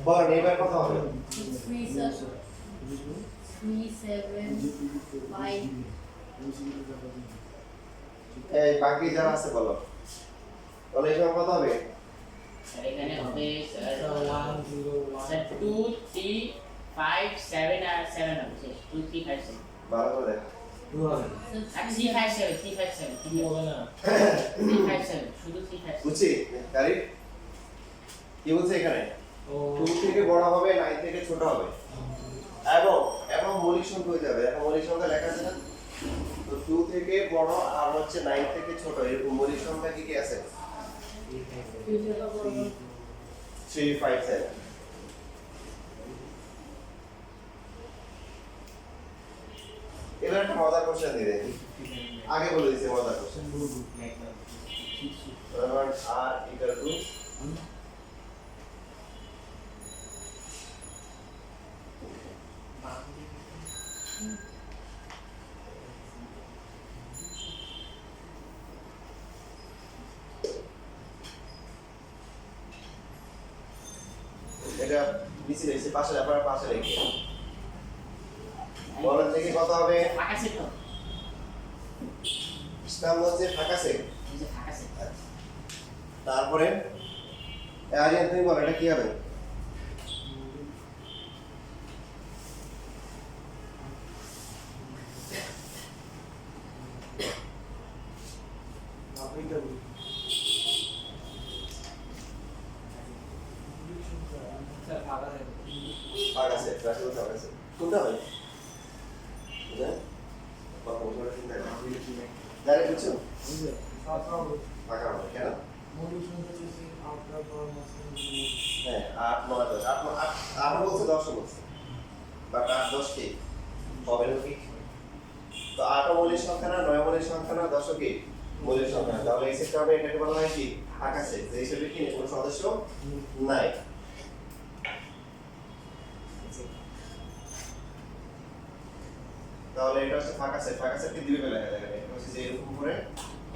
বল এবার কত হবে? 3 sir 3 7 5 এই বাকি যারা আছে বলো বলে এবার কত হবে? এখানে হবে স্যার 1 0 1 স্যার 2 3 5 7 আর 7 হবে 2 3 5 7 ভালো করে দেখ 2 হবে আর 3 5 7 3 5 7 কি হবে না 3 5 7 শুধু 3 5 7 বুঝছি তারি কি বলছে এখানে ও 2 থেকে বড় হবে 9 থেকে ছোট হবে এবং এবং মৌলিক সংখ্যা হয়ে যাবে এখন মৌলিক সংখ্যা লেখা আছে না তো 2 থেকে বড় আর হচ্ছে 9 থেকে ছোট এরকম মৌলিক সংখ্যা কি কি আছে 3 5 7 এবার একটা মজার কোশ্চেন দিয়ে দেই আগে বলে দিয়েছে মজার কোশ্চেন r equal to এটা নিচে রেখেছি পাশে আপনার পাশে রেখে বলেন দেখি কত হবে ফাঁকা সেট তো ইসলাম হচ্ছে ফাঁকা সেট এই যে ফাঁকা সেট তারপরে আরিয়ান তুমি বলো এটা কি হবে স্যার ফাঁকা থাকে ফাঁকা সেট রাখো ফাঁকা সেট কোনটা হবে বুঝলেন কত বছর চিন্তা জানি বুঝছো ফাঁকা হবে কেন হ্যাঁ 8 9 10 8 বলছে 10 বলছে বাট 8 10 কি হবে না কি তো 8 মৌলিক সংখ্যা না 9 মৌলিক সংখ্যা না 10 কি মৌলিক সংখ্যা না তাহলে এই সেটটা হবে এটাকে বলা হয় কি ফাঁকা সেট যে হিসেবে কি কোনো সদস্য নাই তাহলে এটা হচ্ছে ফাঁকা সেট কি দিবে লেখা যায় এটা হচ্ছে যে এরকম করে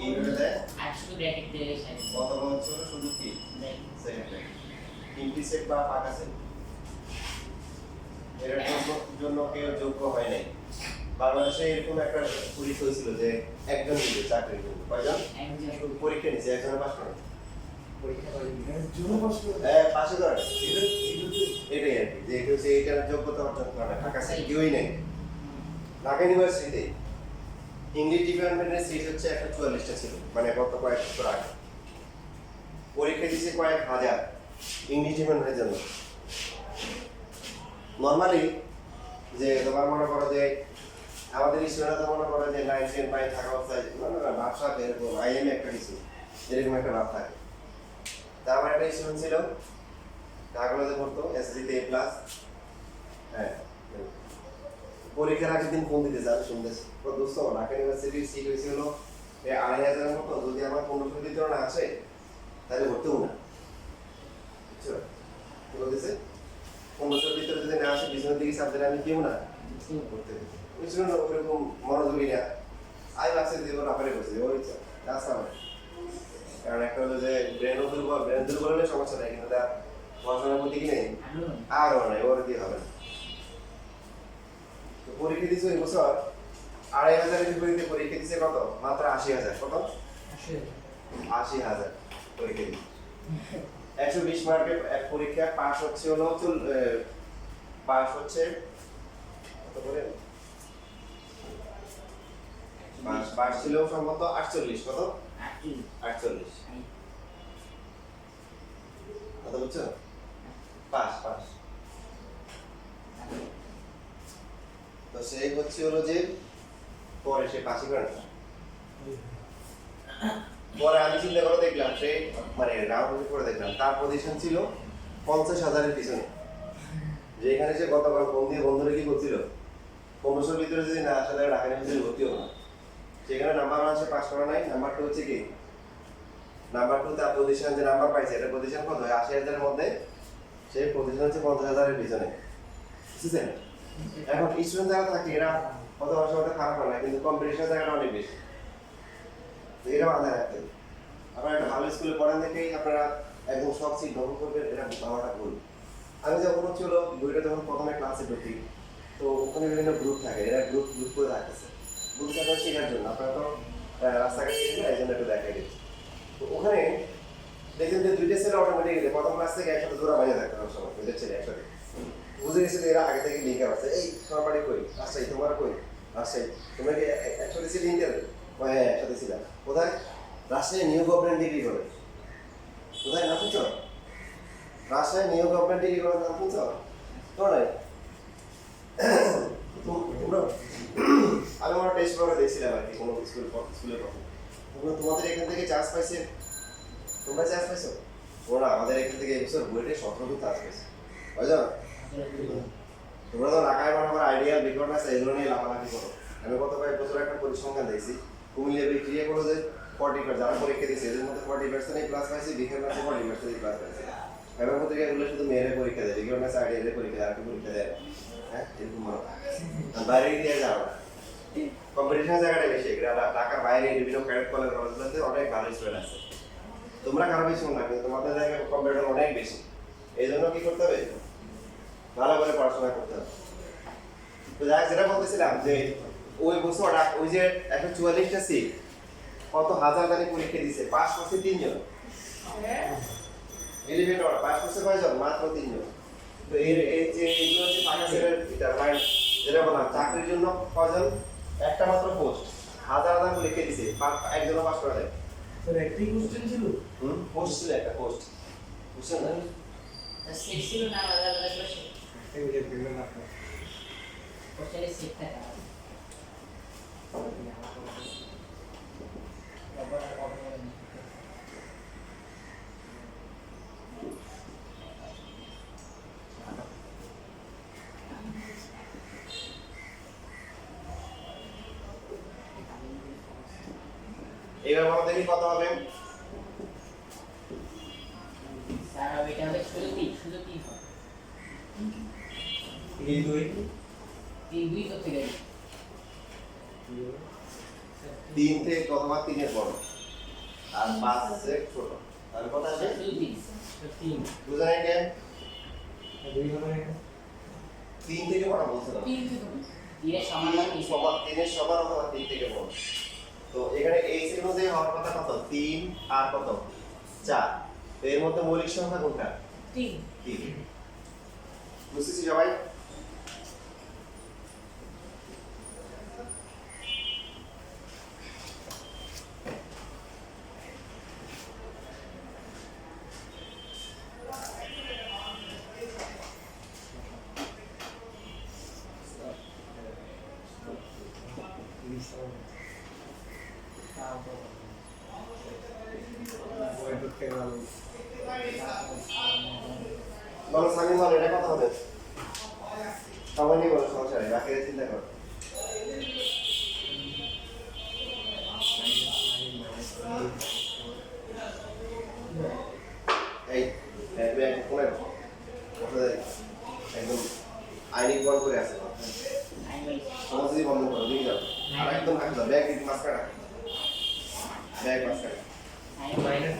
এইভাবে দেয় আর শুধু ব্র্যাকেট দিয়ে সাইড অথবা হচ্ছে শুধু কি সেকেন্ড তিনটি সেট বা ফাঁকা সেট এর জন্য কেউ যোগ্য হয় নাই বাংলাদেশে এরকম একটা পরীক্ষা হয়েছিল যে একজন নিবে চাকরির জন্য কয়জন একজন পরীক্ষা নিছে একজনের পাস করে পরীক্ষা করে পাশে ধরে এটাই আর কি যে কেউ যে এইটার যোগ্যতা অর্জন করে না ফাঁকা সেট কেউই নেই ঢাকা ইউনিভার্সিটিতে ইংলিশ ডিপার্টমেন্টের সিট হচ্ছে 144টা ছিল মানে গত কয়েক বছর আগে পরীক্ষা দিয়েছে কয়েক হাজার ইংলিশ ডিপার্টমেন্টের জন্য নরমালি যে তোমার মনে করো যে আমাদের স্টুডেন্টরা মনে করো যে 9 10 পাই থাকা অবস্থায় না ভাবসা এরকম আইএম একটা কিছু এরকম একটা ভাব থাকে তা আমার একটা স্টুডেন্ট ছিল ঢাকাতে পড়তো এসএসসিতে A+ হ্যাঁ পরীক্ষার আগের দিন ফোন দিতে যাবে শুনতেছি তো দোস্ত ঢাকা ইউনিভার্সিটির সিট হয়েছিল 2500 মতো যদি আমার 1500 দিতে না আসে তাহলে ভর্তিও না বুঝছো কি বলতেছে 1500 ভিতরে যদি না আসে বিজনেস দিকে সাবজেক্ট আমি কেউ না করতে বুঝছো না ওরকম মনোযোগী না আই বাক্সে দিব না পারে বসে ওই রাস্তা না কারণ একটা হলো যে ব্রেন দুর্বল হলে সমস্যা নাই কিন্তু তার পড়াশোনার প্রতি কি নেই আরও নাই ওর কি হবে না তো পরীক্ষা দিয়েছে ওই বছর 2500 বিপরীতে পরীক্ষা দিয়েছে কত মাত্র 80,000 কত 80,000 পরীক্ষা দিয়েছে 120 মার্কের এক পরীক্ষা পাস হচ্ছে হলো পাস হচ্ছে কত করে পাস ছিল সম্ভবত 48 কত 48 কত বুঝছো পাস তো সেই হচ্ছে হলো যে পরে সে পাশে করে না পরে আমি চিন্তা করে দেখলাম সে মানে রাউন্ড করে দেখলাম তার পজিশন ছিল 50,000 এর পিছনে যেখানে সে গতকাল বন্ধুরা কি করছিল 1500 ভিতরে যদি না আসলে ঢাকা ইউনিভার্সিটি ভর্তি হলো না সেখানে নাম্বার 1 সে পাস করা নাই নাম্বার 2 হচ্ছে কি নাম্বার 2 তার পজিশন যে নাম্বার পাইছে এটা পজিশন কত 80,000 এর মধ্যে সেই পজিশন হচ্ছে 50,000 এর পিছনে বুঝছেন এখন স্টুডেন্ট যারা থাকে এরা কত অসময়টা খারাপ হয় না, কিন্তু কম্পিটিশন জায়গাটা অনেক বেশি। তো এটা মাথায় রাখতে হবে। আপনারা একটা ভালো স্কুলে পড়েন দেখেই আপনারা একদম সব সিট দখল করবেন, এটা ভাবাটা ভুল। আমি যখন হচ্ছিল বইটা যখন প্রথমে ক্লাসে ঢুকি, তো ওখানে বিভিন্ন গ্রুপ থাকে, এরা গ্রুপ গ্রুপ করে রাখতেছে। গ্রুপ থাকে শেখার জন্য, আপনারা তো রাস্তাঘাট শিখবেন, এই জন্য একটু দেখাই দিচ্ছি। তো ওখানে দেখবেন যে দুইটা ছেলে অটোমেটিক্যালি প্রথম ক্লাস থেকে একসাথে জোড়া বাজে থাকতে হবে সময়, দুইটা ছেলে একসাথে। বুঝে গেছে যে এরা আগে থেকে লিঙ্কে আছে, এই তোমার বাড়ি কই, রাজশাহী, তোমার কই, রাজশাহী, তোমরা কি একসাথে ছিল লিঙ্কের? হ্যাঁ একসাথে ছিলাম। কোথায়? রাজশাহী নিউ গভর্নমেন্ট ডিগ্রি করে। কোথায় নাম শুনছ? রাজশাহী নিউ গভর্নমেন্ট ডিগ্রি করে নাম শুনছ? তোমরা নাই? তোমরা আমি আমার টেস্ট করে দেখছিলাম আর কি, কোনো স্কুলের কথা। তোমরা তোমাদের এখান থেকে চান্স পাইছে? তোমরা চান্স পাইছো? ওরা আমাদের এখান থেকে এবছর বুয়েটে 17টা চান্স পাইছে, বুঝছো? তোমরা তো ঢাকায় বানাবার আইডিয়াল বিকরণ আছে, এগুলো নিয়ে লাফালাফি করো। আমি গত কয়েক বছর একটা পরিসংখ্যান দেখছি, কুমিল্লা বিক্রিয়া করো যে 40% যারা পরীক্ষা দিয়েছে এদের মধ্যে 40% প্লাস পাইছে, বিকেল ম্যাচে 40% প্লাস পাইছে। এবার পত্রিকাগুলো শুধু মেয়েরা পরীক্ষা দেয়, বিকেল ম্যাচে আইডিয়ালে পরীক্ষা দেয়, আর কি পরীক্ষা দেয় না। হ্যাঁ এরকম বাইরে দিয়ে যাও না, কম্পিটিশন জায়গাটা বেশি। ঢাকার বাইরে বিভিন্ন ক্যাডেট কলেজগুলোতে অনেক ভালো স্টুডেন্ট আছে। তোমরা খারাপ কিছু না, কিন্তু তোমাদের জায়গায় কম্পিটিশন অনেক বেশি। এই জন্য কি করতে হবে? ভালো করে পড়াশোনা করতে হবে। তো যাই যেটা বলতেছিলাম যে ওই বছর ওই যে 144টা সিট, কত হাজার জানি পরীক্ষা দিয়েছে, পাস করছে 3 জন। এলিভেটর পাস করছে কয়জন? মাত্র 3 জন। তো এই যে এগুলো হচ্ছে ফাঁকা সেটের এটা মানে যেটা বললাম, চাকরির জন্য কয়জন? একটা মাত্র পোস্ট, হাজার হাজার পরীক্ষা দিয়েছে, একজনও পাস করে দেয়। স্যার একটাই কোশ্চেন ছিল? পোস্ট ছিল একটা, পোস্ট বুঝছেন না? সিট ছিল না, আলাদা আলাদা কোশ্চেন। এই যে দিলেন আপনি। কোশ্চেনের সিট থাকে আলাদা। এবার বলো দেখি কত হবে? স্যার এটা হবে শুধু 3 হবে। এই দুই 3 করতে গেলে 3 থেকে অথবা 3 এর বড়, আর 5 থেকে ছোট। তাহলে কত আসে? শুধু 3। 3 বুঝা নাই কেন? দুই মানে 3 থেকে বড় বলছে না, 3 এর সমান না 3 সমান, 3 এর সমান অথবা 3 থেকে বড়। তো এখানে এই এর মধ্যে হওয়ার কথা কত? 3 আর কত? 4। তো এর মধ্যে মৌলিক সংখ্যা কোনটা? 3 3। বুঝতেছি সবাই? বলো সামিন বলো, এটা কত হবে? সময় নিয়ে বলো, সমস্যা নেই, বাকি চিন্তা করো। এই কোনে একদম আইনি বল করে আছে, সমস্ত বন্ধ করো, দিকে যাও, আর একদম কাছে যাও, ব্যাগ দিকে মাস্কার রাখো, ব্যাগ মাস্কার।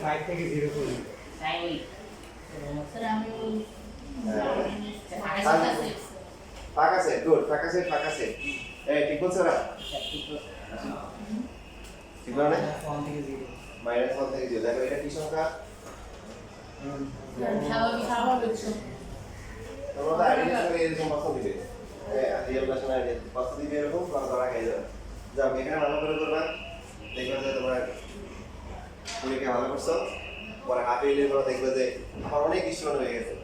-5 থেকে 0 করে দিতে। স্যার আমি ওই ফাঁকা সেট, গুড, ফাঁকা সেট, ফাঁকা সেট। এই ঠিক বলছো না? ঠিক বলো না? -1 থেকে 0 -1 থেকে 0, দেখো এটা কি সংখ্যা? স্বাভাবিক স্বাভাবিক তোমরা তো আইডিয়া করে এরকম বস্তু দিবে, হ্যাঁ রিয়েল ক্লাস না আইডিয়া বস্তু দিবে এরকম, প্লাস ধরা খেয়ে যাবে। যাও এখানে ভালো করে করবা, দেখবে যে তোমরা পরীক্ষা ভালো করছো, পরে হাফ ইয়ারলি করে দেখবে যে আমার অনেক স্টুডেন্ট হয়ে গেছে।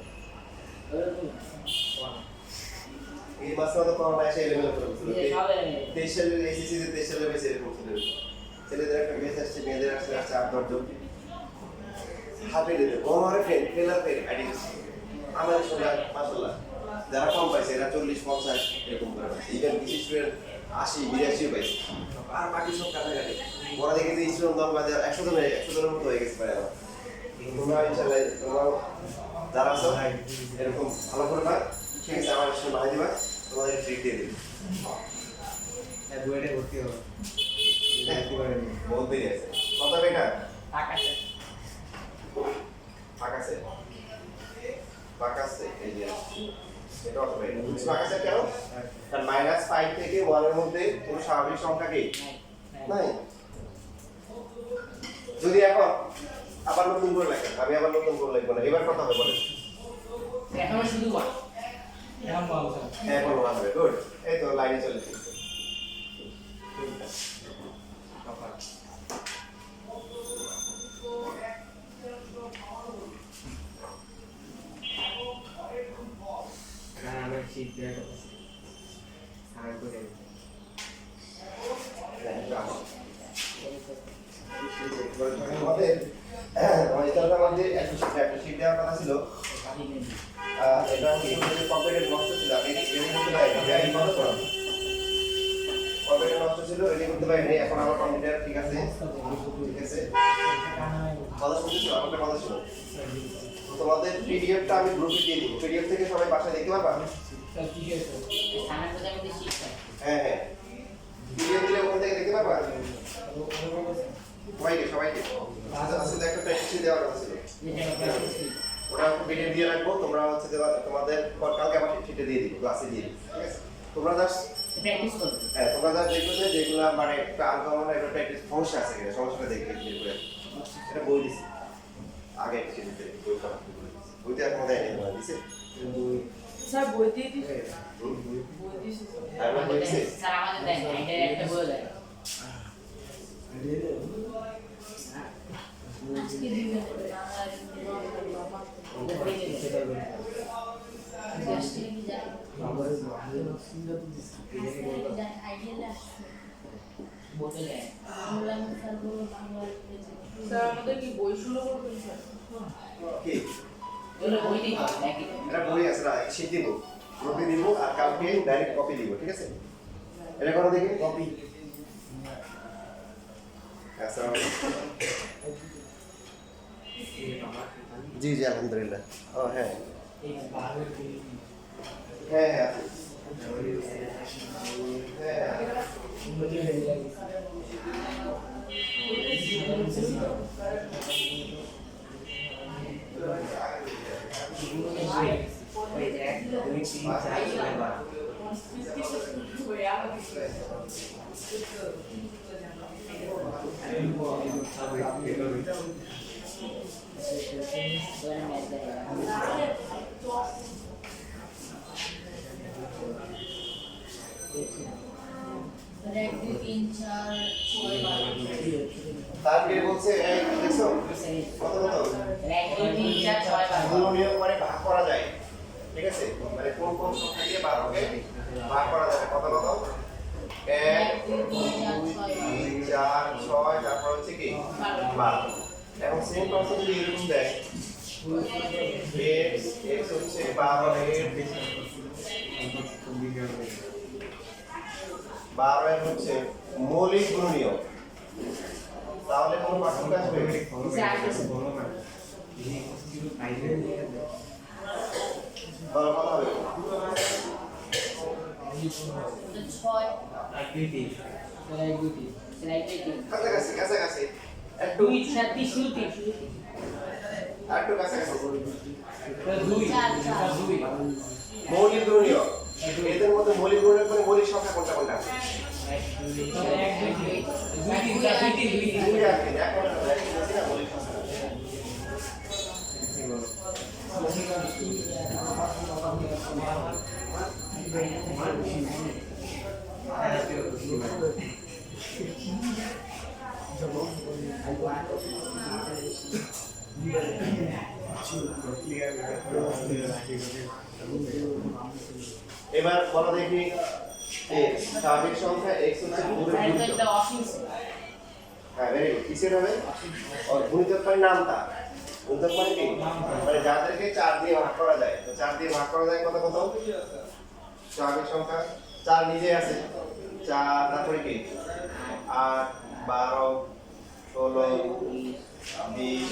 এই মাসে তো করোনা এসে লেভেল করে দিছিল, 23 সালের এসএসসি তে 23 সালের বেশি এরকম ছিল। ছেলেদের একটা মেস আসছে, মেয়েদের আসছে 8-10 জন। হাফ ইয়ারলি বড় হরে ফেলার ফেল আইডিয়া আমার সঙ্গে মাশাআল্লাহ যারা কম পাইছে এরা 40-50 এরকম করে পাইছে, ইভেন কিছু স্টুডেন্ট 80-82 পাইছে, আর বাকি সব কাছাকাছি। ওরা দেখে যে স্টুডেন্ট দল বাজে 100 জনের মতো হয়ে গেছে প্রায়। তোমরা ইনশাআল্লাহ তোমরা যারা আছো এরকম ভালো করবা, ঠিক আছে? আমার স্টুডেন্ট বাড়াই দিবা। তোমাদের ট্রিট দিয়ে দিই হ্যাঁ বুয়েটে ভর্তি হবে ভর্তি করেনি বহুত দেরি আছে কত বেটা টাকা আছে আকাশে আকাশে এই যে এটা অত বেটা আকাশে কেন কারণ -5 থেকে 1 এর মধ্যে কোনো স্বাভাবিক সংখ্যা কি নাই যদি এখন আবার নতুন করে লেখেন আমি আবার নতুন করে লিখব না এবার কথা হবে বলেন এখন শুধু ওয়ান এখন বলছ হ্যাঁ বলো হবে গুড এই তো লাইনে চলে এসেছে না আমি শীত দিয়ে সারা করে আমাদের আমাদের একটা শীট দেওয়ার কথা ছিল এটা কম্পিউটার নষ্ট ছিল আমি রেডি করতে পারিনি রেডি করতে পারলাম কম্পিউটার নষ্ট ছিল রেডি করতে পারিনি এখন আমার কম্পিউটার ঠিক আছে কথা শুনছো আমাদের কথা শুনো তোমাদের পিডিএফটা আমি গ্রুপে দিয়ে দিব পিডিএফ থেকে সবাই বাসায় দেখতে পারবা সামনের প্রতি আমাদের শিখতে হ্যাঁ হ্যাঁ পিডিএফ দিলে ওখান থেকে দেখতে পারবা সবাইকে আসলে একটা প্র্যাকটিস দেওয়ার কথা ছিল ওটা পিডিএফ দিয়ে রাখবো তোমরা হচ্ছে তোমাদের কালকে আবার শিটে দিয়ে দিব ক্লাসে দিয়ে দিব ঠিক আছে তোমরা জাস্ট প্র্যাকটিস করবে হ্যাঁ তোমরা জাস্ট দেখবে যে যেগুলো মানে একটা আনকমন একটা প্র্যাকটিস সমস্যা আছে কিনা সমস্যাটা দেখে বের করে এটা বই দিছি আগে শিটে বই করা বইতে এখন দেয় না দিছে স্যার বই দিয়ে দিছে বই দিছে আর বই দিছে স্যার আমাদের দেন এটা একটা বই দেন আজকে দিবেন বলতে দেন স্যার আমাদের কি বই শুরু করবেন স্যার কি এগুলো বই দিই নাকি এটা বই আছে না শিট দিব গ্রুপে দিব আর কালকে ডাইরেক্ট কপি দিব ঠিক আছে এটা করো দেখি কপি আসসালামু আলাইকুম জি জি আলহামদুলিল্লাহ ও হ্যাঁ হ্যাঁ হ্যাঁ আছে। হ্যাঁ তারপরে বলছে এই দেখছো কত কত গুণনীয়ক মানে ভাগ করা যায় ঠিক আছে মানে কোন কোন সংখ্যা দিয়ে ভাগ করা যাবে কত কত 1 2 3 4 6 তারপর হচ্ছে কি 12 এখন সেম প্রসেস যদি এরকম দেয় x হচ্ছে 12 এর 12 এর হচ্ছে মৌলিক গুণনীয়ক তাহলে কোন পার্থক্য আসবে বলো কত হবে কাছাকাছি কাছাকাছি একটু একটু কাছাকাছি মৌলিক গুণনীয়ক এদের মধ্যে মৌলিক গুণনীয়ক মানে মৌলিক সংখ্যা কোনটা কোনটা দুই আর তিন এখন মৌলিক সংখ্যা এবার বলো দেখি স্বাভাবিক সংখ্যা x হচ্ছে হ্যাঁ ভেরি গুড কিসের হবে আর গুণিতক মানে নামতা গুণিতক মানে কি মানে যাদেরকে 4 দিয়ে ভাগ করা যায় তো 4 দিয়ে ভাগ করা যায় কত কত স্বাভাবিক সংখ্যা 4 নিজে আছে 4 তারপরে কি 8 12 16 20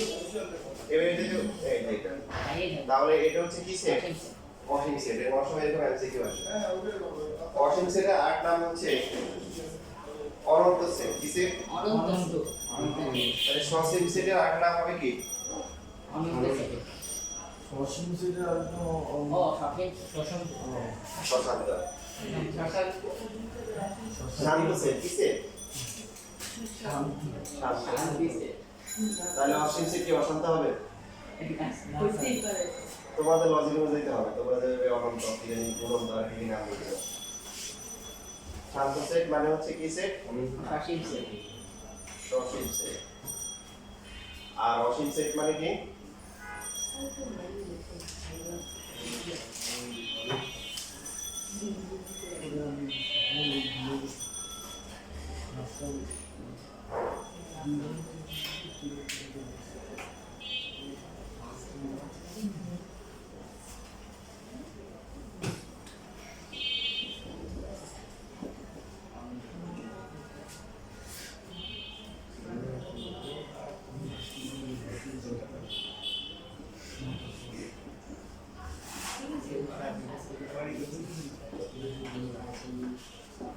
এবারে দেখো এইটা তাহলে এটা হচ্ছে কিসের অসীম সেট এর অসীম এরকম এমসিকিউ আছে অসীম সেটের আরেক নাম হচ্ছে অনন্ত সেট কি সেট অনন্ত তাহলে সসীম সেটের আরেক নাম হবে কি অনন্ত সেট অসীম সেটের আর একটা ও সঠিক শোষণ শশাঙ্ক শশাঙ্ক শান্ত সেট কি সেট শান্তি সেট তাহলে অসীম সেট কি অশান্ত হবে হইতেই পারে তোমাদের লজিক অনুযায়ী হবে তোমরা যে অনন্ত ইদানিং অনন্ত আর কি নাম দিচ্ছ শান্ত সেট মানে হচ্ছে কি সেট সসীম সেট সসীম সেট আর অসীম সেট মানে কি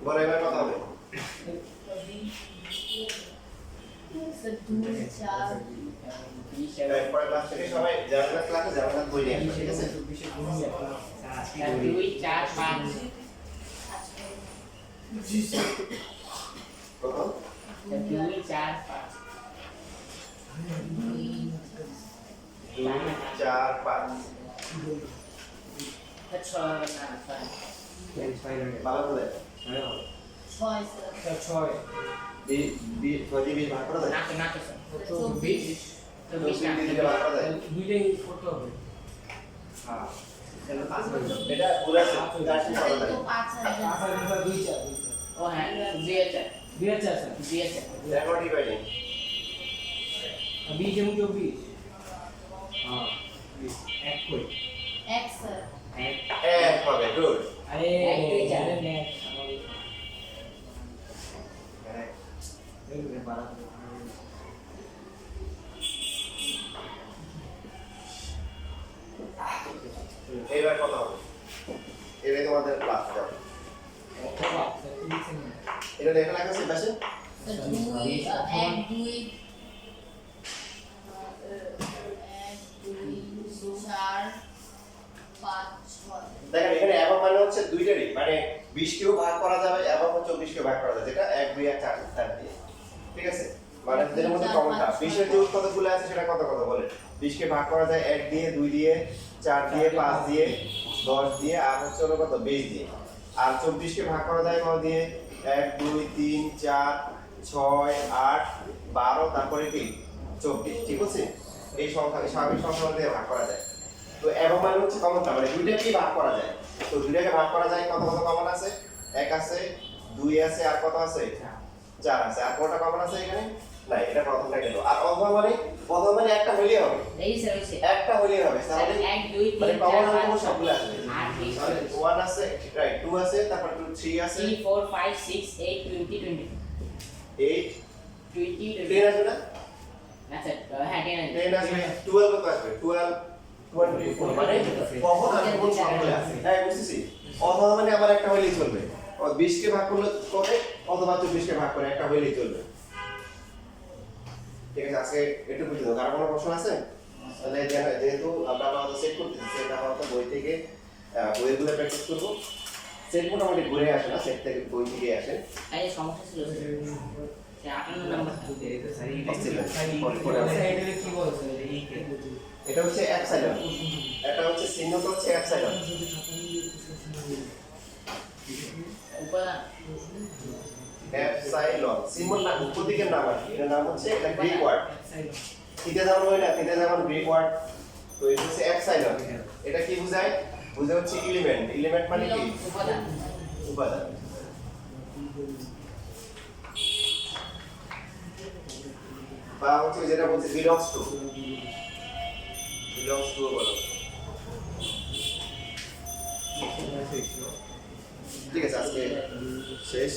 বলো এবার কথা হবে এরপরে ক্লাস থেকে সবাই যাবে না ক্লাসে যাবে না বই নিয়ে আসবে, ঠিক আছে 2 4 5 প্রথম 2 4 5 2 4 5 আচ্ছা না ভালো করে ছয় বি বি প্রতি বি ভাগ করা যায় না না তো তো 20 তো বি দিকে ভাগ করা যায় দুইটাই করতে হবে হ্যাঁ তাহলে 5 এটা পুরো ক্লাসে করা যায় 5 ও হ্যাঁ 2000 2000 স্যার 2000 দেখো ডিভাইডিং 20 এবং 24 হ্যাঁ 1 কই এক এক হবে গুড আরে এক, দুই, চার। জানেন না এই বাড়া এইবার কথা হবে এবারে তোমাদের ক্লাস যাবে এটা লেখা লেখা আছে পাশে দেখেন এখানে এবং মানে হচ্ছে দুইটারই মানে 20 কেও ভাগ করা যাবে এবং 24 কেও ভাগ করা যাবে যেটা 1 2 আর 4 4 দিয়ে ঠিক আছে মানে এর মধ্যে কমনটা 20 এর যে কতগুলো আছে সেটা কত কত বলে 20 কে ভাগ করা যায় 1 দিয়ে 2 দিয়ে 4 দিয়ে 5 দিয়ে 10 দিয়ে আর হচ্ছে হলো কত 20 দিয়ে আর 24 কে ভাগ করা যায় কত দিয়ে 1 2 3 4 6 8 12 তারপরে কি 24 ঠিক আছে এই সংখ্যা এই স্বাভাবিক সংখ্যা দিয়ে ভাগ করা যায় তো এবং মানে হচ্ছে কমনটা মানে দুইটাকেই ভাগ করা যায় তো দুইটাকে ভাগ করা যায় কত কত কমন আছে 1 আছে 2 আছে আর কত আছে 4 আছে আর কোনটা কমন আছে এখানে না এটা প্রথমটা গেল আর অথবা মানে একটা হইলেই হবে এই স্যার হইছে একটা হইলেই হবে তাহলে 1 2 মানে 3 কমন 4 অঙ্ক 5 সবগুলো আসবে 8 তাহলে 1 আছে রাইট 2 আছে তারপর 3 আছে 3 4 5 6 8 20 20 8 20 10 আসবে না না স্যার হ্যাঁ 10 আসবে 12 কত আসবে 12 24 মানে কখন আর কোন সংখ্যা আছে হ্যাঁ বুঝতেছি অথবা মানে আমার একটা হইলেই চলবে 20 কে ভাগ করলে করে অথবা 24 কে ভাগ করে একটা হইলেই চলবে ঠিক আছে আজকে একটু বুঝে দাও কার কোনো প্রশ্ন আছে তাহলে যেহেতু আমরা আপাতত সেট করতেছি সেটা আপাতত বই থেকে বইগুলো প্র্যাকটিস করব সেট মোটামুটি ঘুরে আসে না সেট থেকে বই থেকে আসে এই সমস্যা ছিল স্যার 58 নাম্বার এটা স্যার অস্ট্রেলিয়া। কি বলছে এই এটা হচ্ছে এপসাইলন এটা হচ্ছে চিহ্নটা হচ্ছে এপসাইলন উপাদান এপসাইলন সিম্বল না প্রতীকের নাম আর কি এর নাম হচ্ছে এটা গ্রিক ওয়ার্ড থিটা যেমন হয় না থিটা যেমন গ্রিক ওয়ার্ড তো এটা হচ্ছে এপসাইলন এটা কি বোঝায় বোঝায় হচ্ছে এলিমেন্ট মানে কি উপাদান উপাদান বা হচ্ছে যেটা বলছে বিলংস টু বলো ঠিক আছে আজকে শেষ